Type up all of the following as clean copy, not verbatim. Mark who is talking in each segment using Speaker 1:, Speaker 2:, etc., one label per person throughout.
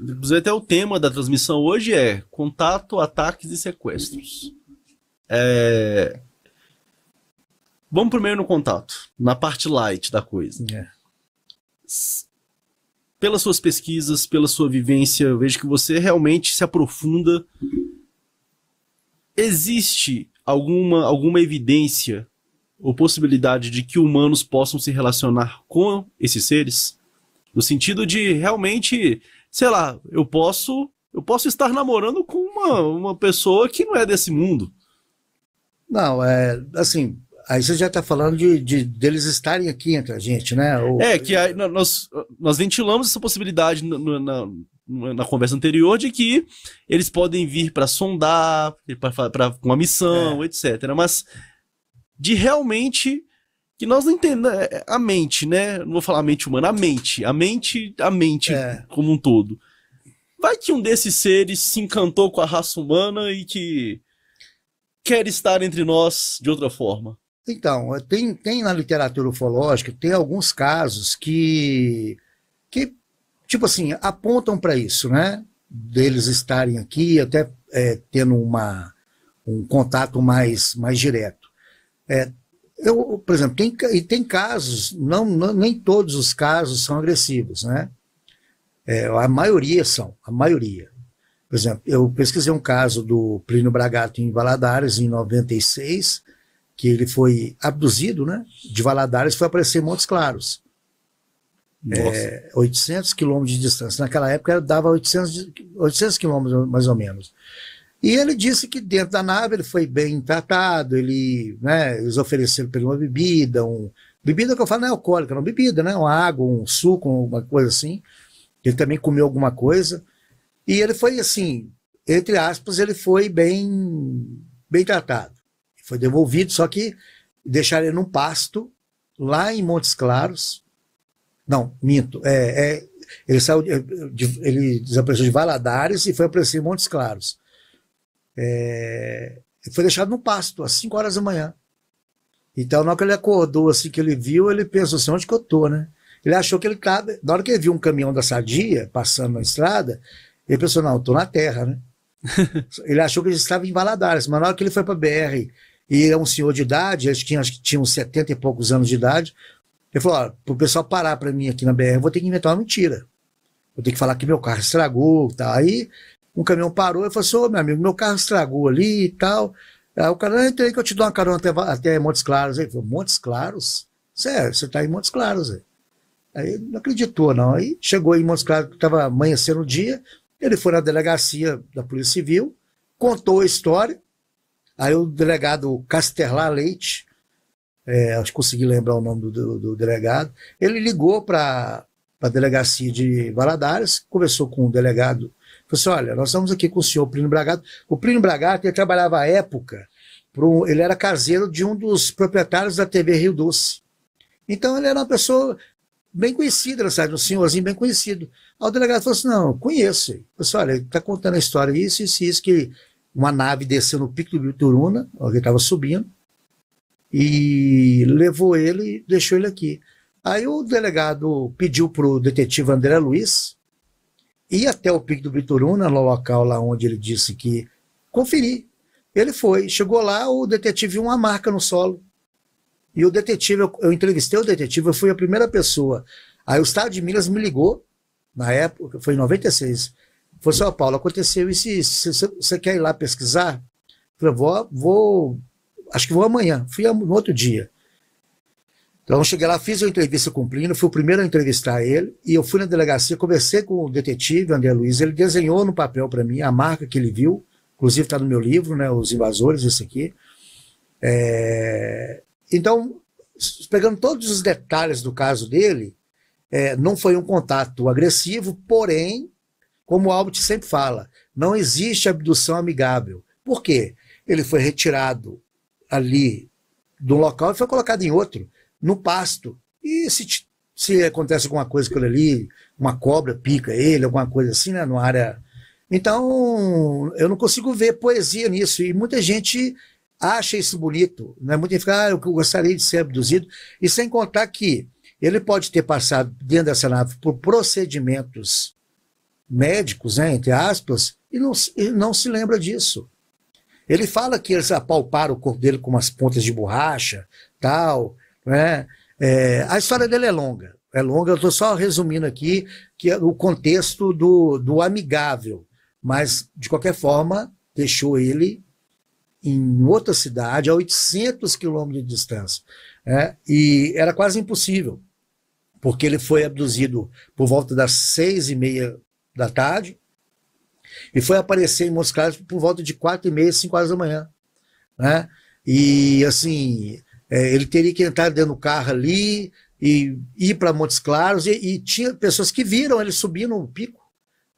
Speaker 1: Inclusive, até o tema da transmissão hoje é contato, ataques e sequestros. Vamos primeiro no contato, na parte light da coisa. Pelas suas pesquisas, pela sua vivência, eu vejo que você realmente se aprofunda. Existe alguma evidência ou possibilidade de que humanos possam se relacionar com esses seres? No sentido de realmente, sei lá, eu posso estar namorando com uma pessoa que não é desse mundo.
Speaker 2: Não, assim, aí você já está falando deles estarem aqui entre a gente, né?
Speaker 1: Que aí nós ventilamos essa possibilidade na conversa anterior de que eles podem vir para sondar, para uma missão, etc. Mas de realmente que nós não entendamos a mente, né? Não vou falar a mente humana, a mente como um todo. Vai que um desses seres se encantou com a raça humana e que quer estar entre nós de outra forma.
Speaker 2: Então, tem na literatura ufológica, tem alguns casos que tipo assim, apontam para isso, né? Deles estarem aqui, até tendo um contato mais direto. Por exemplo, tem casos, nem todos os casos são agressivos, né? A maioria são, a maioria. Por exemplo, eu pesquisei um caso do Plínio Bragato em Valadares, em 96, que ele foi abduzido, né, de Valadares e foi aparecer em Montes Claros. 800 quilômetros de distância. Naquela época dava 800 quilômetros, mais ou menos. E ele disse que dentro da nave ele foi bem tratado, eles ofereceram para ele uma bebida, bebida que eu falo não é alcoólica, não, bebida, né, uma água, um suco, uma coisa assim. Ele também comeu alguma coisa. E ele foi assim, entre aspas, ele foi bem tratado. Foi devolvido, só que deixaram ele num pasto, lá em Montes Claros. Não, minto. Ele desapareceu de Valadares e foi aparecer em Montes Claros. Foi deixado no pasto, às 5 horas da manhã. Então, na hora que ele acordou, assim, que ele viu, ele pensou assim, onde que eu tô, né? Ele achou que ele estava... Na hora que ele viu um caminhão da Sadia passando na estrada, ele pensou, não, eu tô na terra, né? Ele achou que ele estava em Valadares, mas na hora que ele foi para a BR, e é um senhor de idade, acho que tinha uns 70 e poucos anos de idade, ele falou, para o pessoal parar para mim aqui na BR, eu vou ter que inventar uma mentira. Vou ter que falar que meu carro estragou e tal. Aí um caminhão parou e falou assim, meu amigo, meu carro estragou ali e tal. Aí o cara, entrei que eu te dou uma carona até Montes Claros. Ele falou, Montes Claros? Sério, você está em Montes Claros. Aí ele não acreditou, não. Aí chegou em Montes Claros, estava amanhecendo o dia, ele foi na delegacia da Polícia Civil, contou a história. Aí o delegado Casterlar Leite, acho que consegui lembrar o nome do delegado, ele ligou para a delegacia de Valadares, conversou com o delegado, falou assim, olha, nós estamos aqui com o senhor Plínio Bragato. O Plínio Bragato, ele trabalhava à época, ele era caseiro de um dos proprietários da TV Rio Doce. Então ele era uma pessoa bem conhecida, sabe, um senhorzinho bem conhecido. Aí o delegado falou assim, não, eu conheço. Ele falou assim, olha, ele está contando a história isso, que uma nave desceu no Pico do Bituruna, ele estava subindo, e levou ele, deixou ele aqui. Aí o delegado pediu para o detetive André Luiz ir até o Pico do Bituruna, no local lá onde ele disse que conferir. Ele foi, chegou lá, o detetive viu uma marca no solo. E o detetive, eu entrevistei o detetive, eu fui a primeira pessoa. Aí o Estado de Minas me ligou, na época, foi em 96, falou assim, ó, Paulo, aconteceu isso, você quer ir lá pesquisar? Eu falei, acho que vou amanhã. Fui no outro dia. Então eu cheguei lá, fiz uma entrevista com o Plínio, fui o primeiro a entrevistar ele, e eu fui na delegacia, conversei com o detetive, André Luiz, ele desenhou no papel para mim a marca que ele viu, inclusive está no meu livro, né, Os Invasores, esse aqui. Então, pegando todos os detalhes do caso dele, não foi um contato agressivo, porém, como o Albert sempre fala, não existe abdução amigável. Por quê? Ele foi retirado ali do local e foi colocado em outro, no pasto. E se acontece alguma coisa com ele ali, uma cobra pica ele, alguma coisa assim, né, numa área... Então, eu não consigo ver poesia nisso. E muita gente acha isso bonito, né? Muita gente fica, eu gostaria de ser abduzido. E sem contar que ele pode ter passado dentro dessa nave por procedimentos médicos, né, entre aspas, e não se lembra disso. Ele fala que eles apalparam o corpo dele com umas pontas de borracha, tal, né? A história dele é longa, eu estou só resumindo aqui que é o contexto do amigável, mas, de qualquer forma, deixou ele em outra cidade, a 800 quilômetros de distância, né? E era quase impossível, porque ele foi abduzido por volta das 6:30 da tarde, e foi aparecer em Montes Claros por volta de 4:30, 5 horas da manhã, né? E, assim, ele teria que entrar dentro do carro ali e ir para Montes Claros, e tinha pessoas que viram ele subir no pico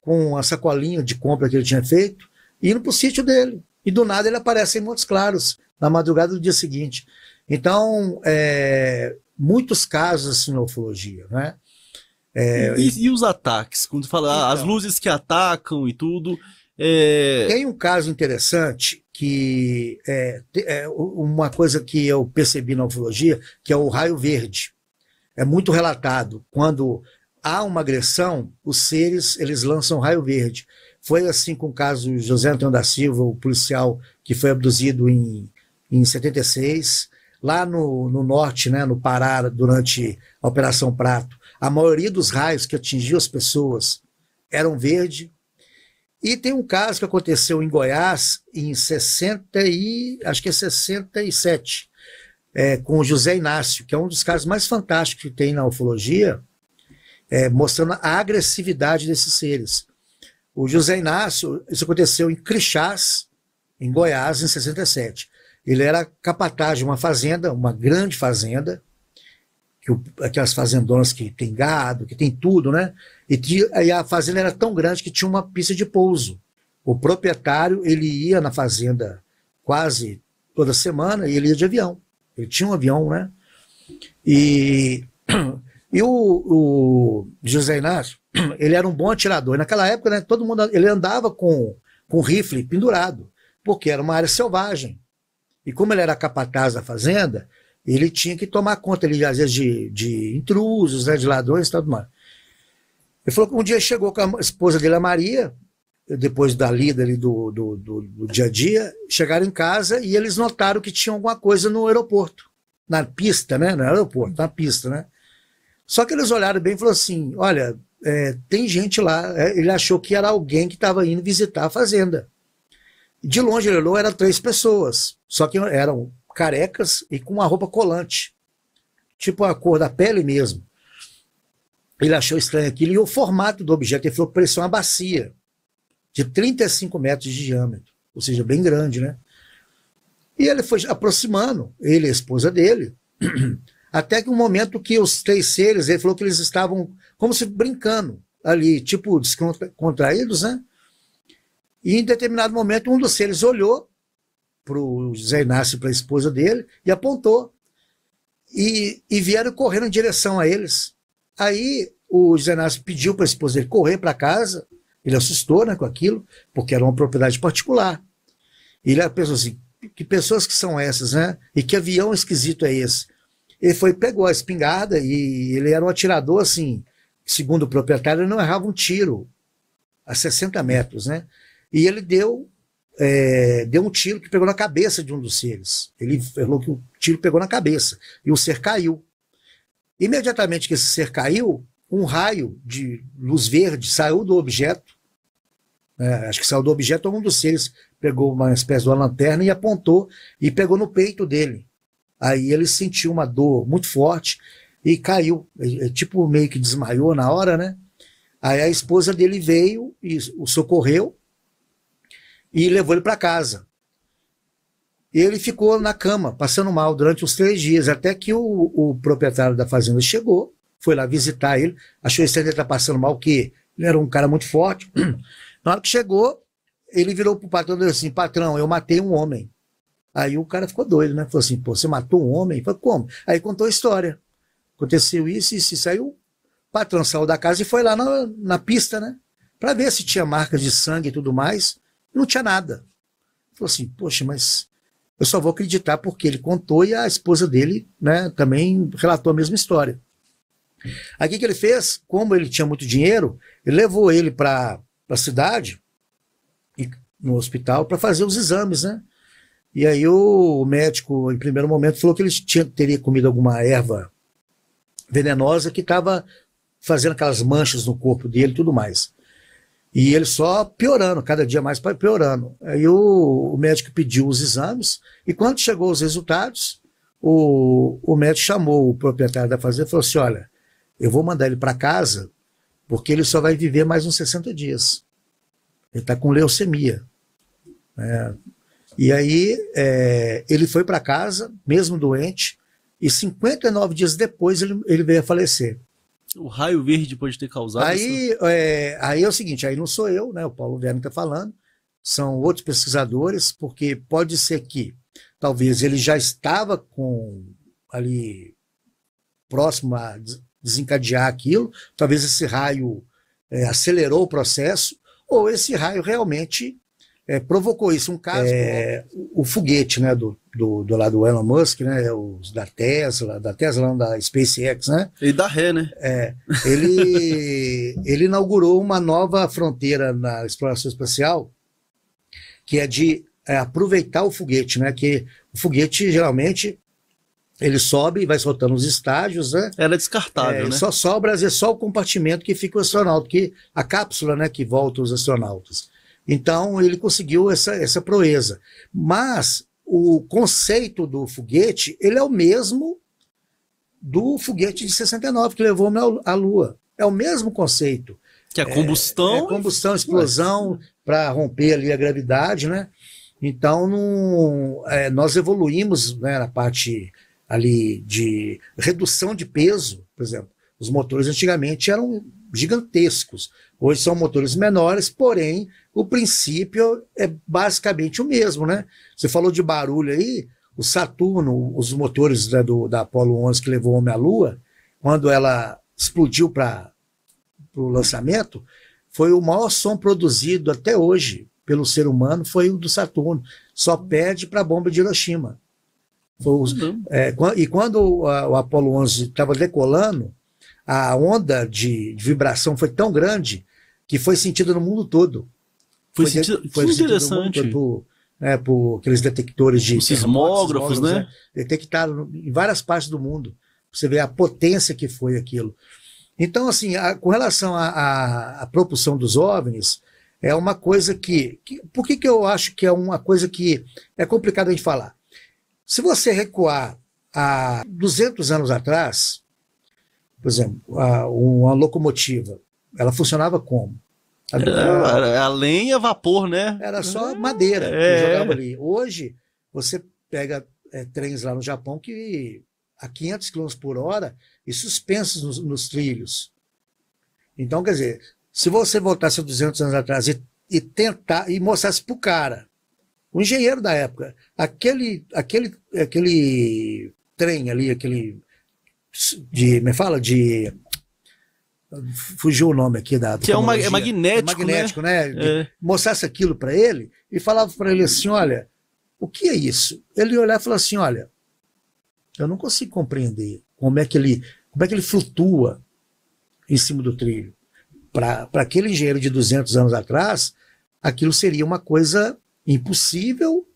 Speaker 2: com a sacolinha de compra que ele tinha feito, indo para o sítio dele. E, do nada, ele aparece em Montes Claros, na madrugada do dia seguinte. Então, muitos casos assim na ufologia, né?
Speaker 1: E os ataques? Quando fala
Speaker 2: Então,
Speaker 1: as luzes que atacam e tudo.
Speaker 2: Tem um caso interessante que uma coisa que eu percebi na ufologia, que é o raio verde. É muito relatado. Quando há uma agressão, os seres eles lançam raio verde. Foi assim com o caso de José Antônio da Silva, o policial que foi abduzido em 76, lá no norte, né, no Pará, durante a Operação Prato. A maioria dos raios que atingiam as pessoas eram verde. E tem um caso que aconteceu em Goiás em 67, com o José Inácio, que é um dos casos mais fantásticos que tem na ufologia, mostrando a agressividade desses seres. O José Inácio, isso aconteceu em Crixás, em Goiás, em 67. Ele era capataz de uma fazenda, uma grande fazenda, aquelas fazendonas que tem gado, que tem tudo, né? E a fazenda era tão grande que tinha uma pista de pouso. O proprietário, ele ia na fazenda quase toda semana e ele ia de avião. Ele tinha um avião, né? E o José Inácio, ele era um bom atirador. E naquela época, né, todo mundo, ele andava com rifle pendurado, porque era uma área selvagem. E como ele era capataz da fazenda, ele tinha que tomar conta, ele, às vezes, de intrusos, né, de ladrões e tal. Ele falou que um dia chegou com a esposa dele, a Maria, depois da lida ali do dia a dia, chegaram em casa e eles notaram que tinha alguma coisa no aeroporto, na pista, né? No aeroporto, na pista, né? Só que eles olharam bem e falaram assim, olha, tem gente lá. Ele achou que era alguém que estava indo visitar a fazenda. De longe ele olhou, eram 3 pessoas, só que eram carecas e com uma roupa colante, tipo a cor da pele mesmo. Ele achou estranho aquilo, e o formato do objeto, ele falou que parecia uma bacia de 35 metros de diâmetro, ou seja, bem grande, né? E ele foi aproximando, ele e a esposa dele, até que um momento que os 3 seres, ele falou que eles estavam como se brincando ali, tipo descontraídos, né? E em determinado momento um dos seres olhou para o José Inácio, para a esposa dele, e apontou. E vieram correndo em direção a eles. Aí o José Inácio pediu para a esposa dele correr para casa. Ele assustou, né, com aquilo, porque era uma propriedade particular. E ele pensou assim, que pessoas que são essas, né? E que avião esquisito é esse? Ele pegou a espingarda, e ele era um atirador, assim, segundo o proprietário, ele não errava um tiro a 60 metros, né? E ele deu um tiro que pegou na cabeça de um dos seres. Ele falou que o tiro pegou na cabeça e o ser caiu. Imediatamente que esse ser caiu, um raio de luz verde saiu do objeto. Acho que saiu do objeto, um dos seres pegou uma espécie de uma lanterna e apontou e pegou no peito dele. Aí ele sentiu uma dor muito forte e caiu. Tipo, meio que desmaiou na hora, né? Aí a esposa dele veio e o socorreu e levou ele para casa. Ele ficou na cama, passando mal, durante os 3 dias, até que o proprietário da fazenda chegou, foi lá visitar ele, achou estranho ele estar passando mal, porque ele era um cara muito forte. Na hora que chegou, ele virou pro patrão e disse assim, patrão, eu matei um homem. Aí o cara ficou doido, né? Falou assim, pô, você matou um homem? Falei, como? Aí contou a história. Aconteceu isso, e saiu. O patrão saiu da casa e foi lá na pista, né? Para ver se tinha marcas de sangue e tudo mais. Não tinha nada. Falou assim, poxa, mas eu só vou acreditar porque ele contou e a esposa dele, né, também relatou a mesma história. Aí o que ele fez? Como ele tinha muito dinheiro, ele levou ele para a cidade, no hospital, para fazer os exames, né? E aí o médico, em primeiro momento, falou que ele teria comido alguma erva venenosa que estava fazendo aquelas manchas no corpo dele e tudo mais. E ele só piorando, cada dia mais piorando. Aí o médico pediu os exames, e quando chegou os resultados, o médico chamou o proprietário da fazenda e falou assim: olha, eu vou mandar ele para casa, porque ele só vai viver mais uns 60 dias. Ele está com leucemia. E aí ele foi para casa, mesmo doente, e 59 dias depois ele veio a falecer.
Speaker 1: O raio verde pode ter causado
Speaker 2: aí, aí é o seguinte, aí não sou eu, né? O Paulo Werner está falando, são outros pesquisadores, porque pode ser que talvez ele já estava ali próximo a desencadear aquilo, talvez esse raio acelerou o processo, ou esse raio realmente provocou isso. Um caso, o foguete, né, do lado do Elon Musk, né, os da Tesla não, da SpaceX, né?
Speaker 1: E da Ré, né?
Speaker 2: Ele inaugurou uma nova fronteira na exploração espacial, que é de aproveitar o foguete, né? Que o foguete geralmente ele sobe e vai soltando os estágios, né?
Speaker 1: Era descartável, né?
Speaker 2: Só sobra, às vezes, só o compartimento que fica o astronauta, a cápsula, né, que volta os astronautas. Então, ele conseguiu essa proeza. Mas o conceito do foguete, ele é o mesmo do foguete de 69, que levou à Lua. É o mesmo conceito.
Speaker 1: Que é combustão.
Speaker 2: Combustão, explosão, para romper ali a gravidade, né? Então, nós evoluímos, né, na parte ali de redução de peso, por exemplo. Os motores antigamente eram gigantescos. Hoje são motores menores, porém o princípio é basicamente o mesmo, né? Você falou de barulho aí, o Saturno, os motores da Apollo 11 que levou o homem à Lua, quando ela explodiu para o lançamento, foi o maior som produzido até hoje pelo ser humano, foi o do Saturno. Só perde para a bomba de Hiroshima. E quando o Apollo 11 estava decolando, a onda de vibração foi tão grande que foi sentida no mundo todo.
Speaker 1: Foi interessante.
Speaker 2: Por aqueles detectores de
Speaker 1: sismógrafos, né?
Speaker 2: Detectaram em várias partes do mundo. Você vê a potência que foi aquilo. Então, assim, com relação à propulsão dos OVNIs, é uma coisa por que eu acho que é uma coisa que é complicado a gente falar? Se você recuar a 200 anos atrás, por exemplo, uma locomotiva, ela funcionava como?
Speaker 1: A lenha, vapor, né?
Speaker 2: Era só madeira que jogava ali. Hoje, você pega trens lá no Japão que a 500 km por hora e suspensos nos trilhos. Então, quer dizer, se você voltasse a 200 anos atrás e tentar, e mostrasse para o cara, o engenheiro da época, aquele trem ali, fugiu o nome aqui da
Speaker 1: que é magnético,
Speaker 2: né? Mostrasse aquilo para ele e falava para ele assim: olha, o que é isso? Ele ia olhar e falar assim: olha, eu não consigo compreender como é que ele flutua em cima do trilho. Para aquele engenheiro de 200 anos atrás, aquilo seria uma coisa impossível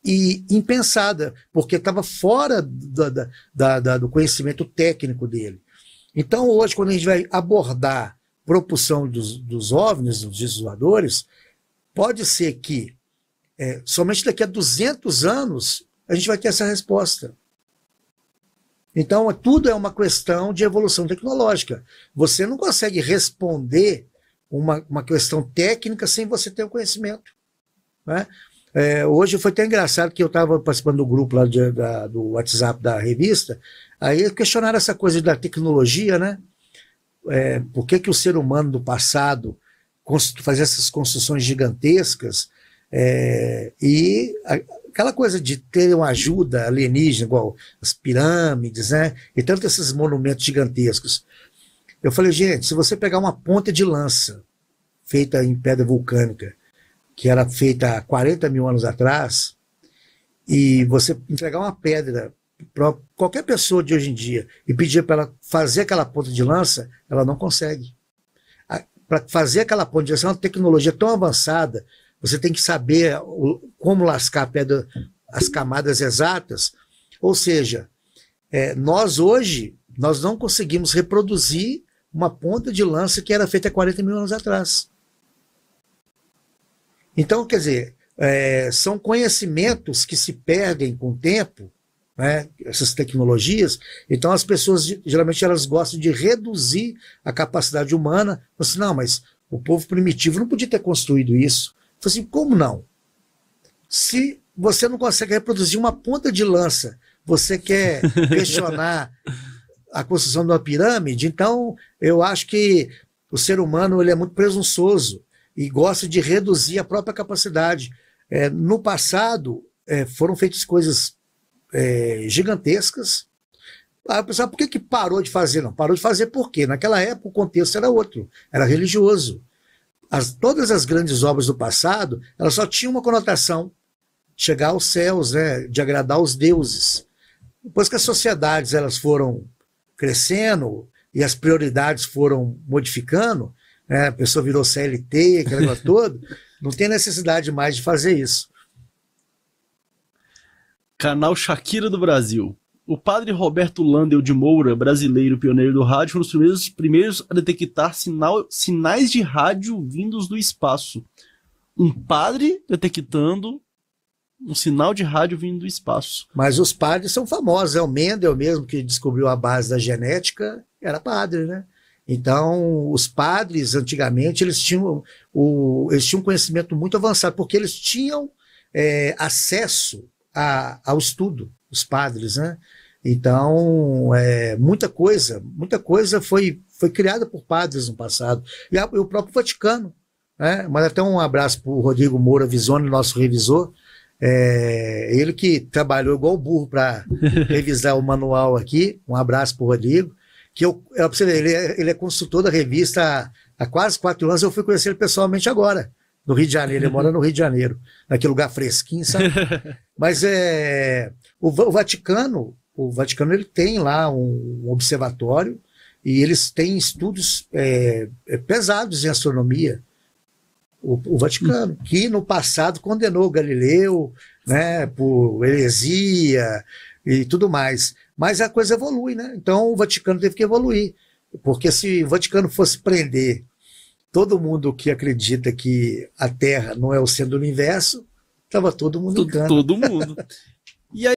Speaker 2: e impensada, porque estava fora do conhecimento técnico dele. Então, hoje, quando a gente vai abordar propulsão dos OVNIs, dos discos voadores, pode ser que somente daqui a 200 anos a gente vai ter essa resposta. Então, tudo é uma questão de evolução tecnológica. Você não consegue responder uma questão técnica sem você ter o conhecimento, né? Hoje foi até engraçado que eu estava participando do grupo lá do WhatsApp da revista, aí questionaram essa coisa da tecnologia, né? Por que o ser humano do passado fazia essas construções gigantescas e aquela coisa de ter uma ajuda alienígena, igual as pirâmides, né? E tanto esses monumentos gigantescos. Eu falei, gente, se você pegar uma ponta de lança feita em pedra vulcânica, que era feita há 40 mil anos atrás, e você entregar uma pedra para qualquer pessoa de hoje em dia e pedir para ela fazer aquela ponta de lança, ela não consegue. Para fazer aquela ponta de lança é uma tecnologia tão avançada, você tem que saber como lascar a pedra, as camadas exatas. Ou seja, nós hoje nós não conseguimos reproduzir uma ponta de lança que era feita há 40 mil anos atrás. Então, quer dizer, são conhecimentos que se perdem com o tempo, né, essas tecnologias. Então as pessoas geralmente elas gostam de reduzir a capacidade humana. Assim, não, mas o povo primitivo não podia ter construído isso. Assim, como não? Se você não consegue reproduzir uma ponta de lança, você quer questionar a construção de uma pirâmide? Então eu acho que o ser humano ele é muito presunçoso e gosta de reduzir a própria capacidade. No passado foram feitas coisas gigantescas. A pessoa, por que parou de fazer? Não, parou de fazer por quê? Naquela época o contexto era outro, era religioso. Todas as grandes obras do passado, elas só tinham uma conotação, chegar aos céus, né, de agradar os deuses. Depois que as sociedades elas foram crescendo e as prioridades foram modificando, né, a pessoa virou CLT, aquele negócio todo, não tem necessidade mais de fazer isso.
Speaker 1: Canal Shakira do Brasil. O padre Roberto Landel de Moura, brasileiro pioneiro do rádio, foi um dos primeiros a detectar sinais de rádio vindos do espaço. Um padre detectando um sinal de rádio vindo do espaço.
Speaker 2: Mas os padres são famosos. O Mendel mesmo, que descobriu a base da genética, era padre, né? Então, os padres, antigamente, eles tinham um conhecimento muito avançado, porque eles tinham acesso ao estudo, os padres, né? Então, muita coisa foi criada por padres no passado. E o próprio Vaticano, né? Mas até um abraço para o Rodrigo Moura Visoni, nosso revisor, ele que trabalhou igual o burro para revisar o manual aqui. Um abraço para o Rodrigo, que pra você ver, ele é consultor da revista há quase 4 anos. Eu fui conhecer ele pessoalmente agora, no Rio de Janeiro. Ele mora no Rio de Janeiro, naquele lugar fresquinho, sabe? Mas o Vaticano ele tem lá um observatório e eles têm estudos pesados em astronomia. O Vaticano, que no passado condenou Galileu, né, por heresia e tudo mais. Mas a coisa evolui, né? Então o Vaticano teve que evoluir. Porque se o Vaticano fosse prender todo mundo que acredita que a Terra não é o centro do universo, estava todo mundo em cana.
Speaker 1: Todo mundo. E aí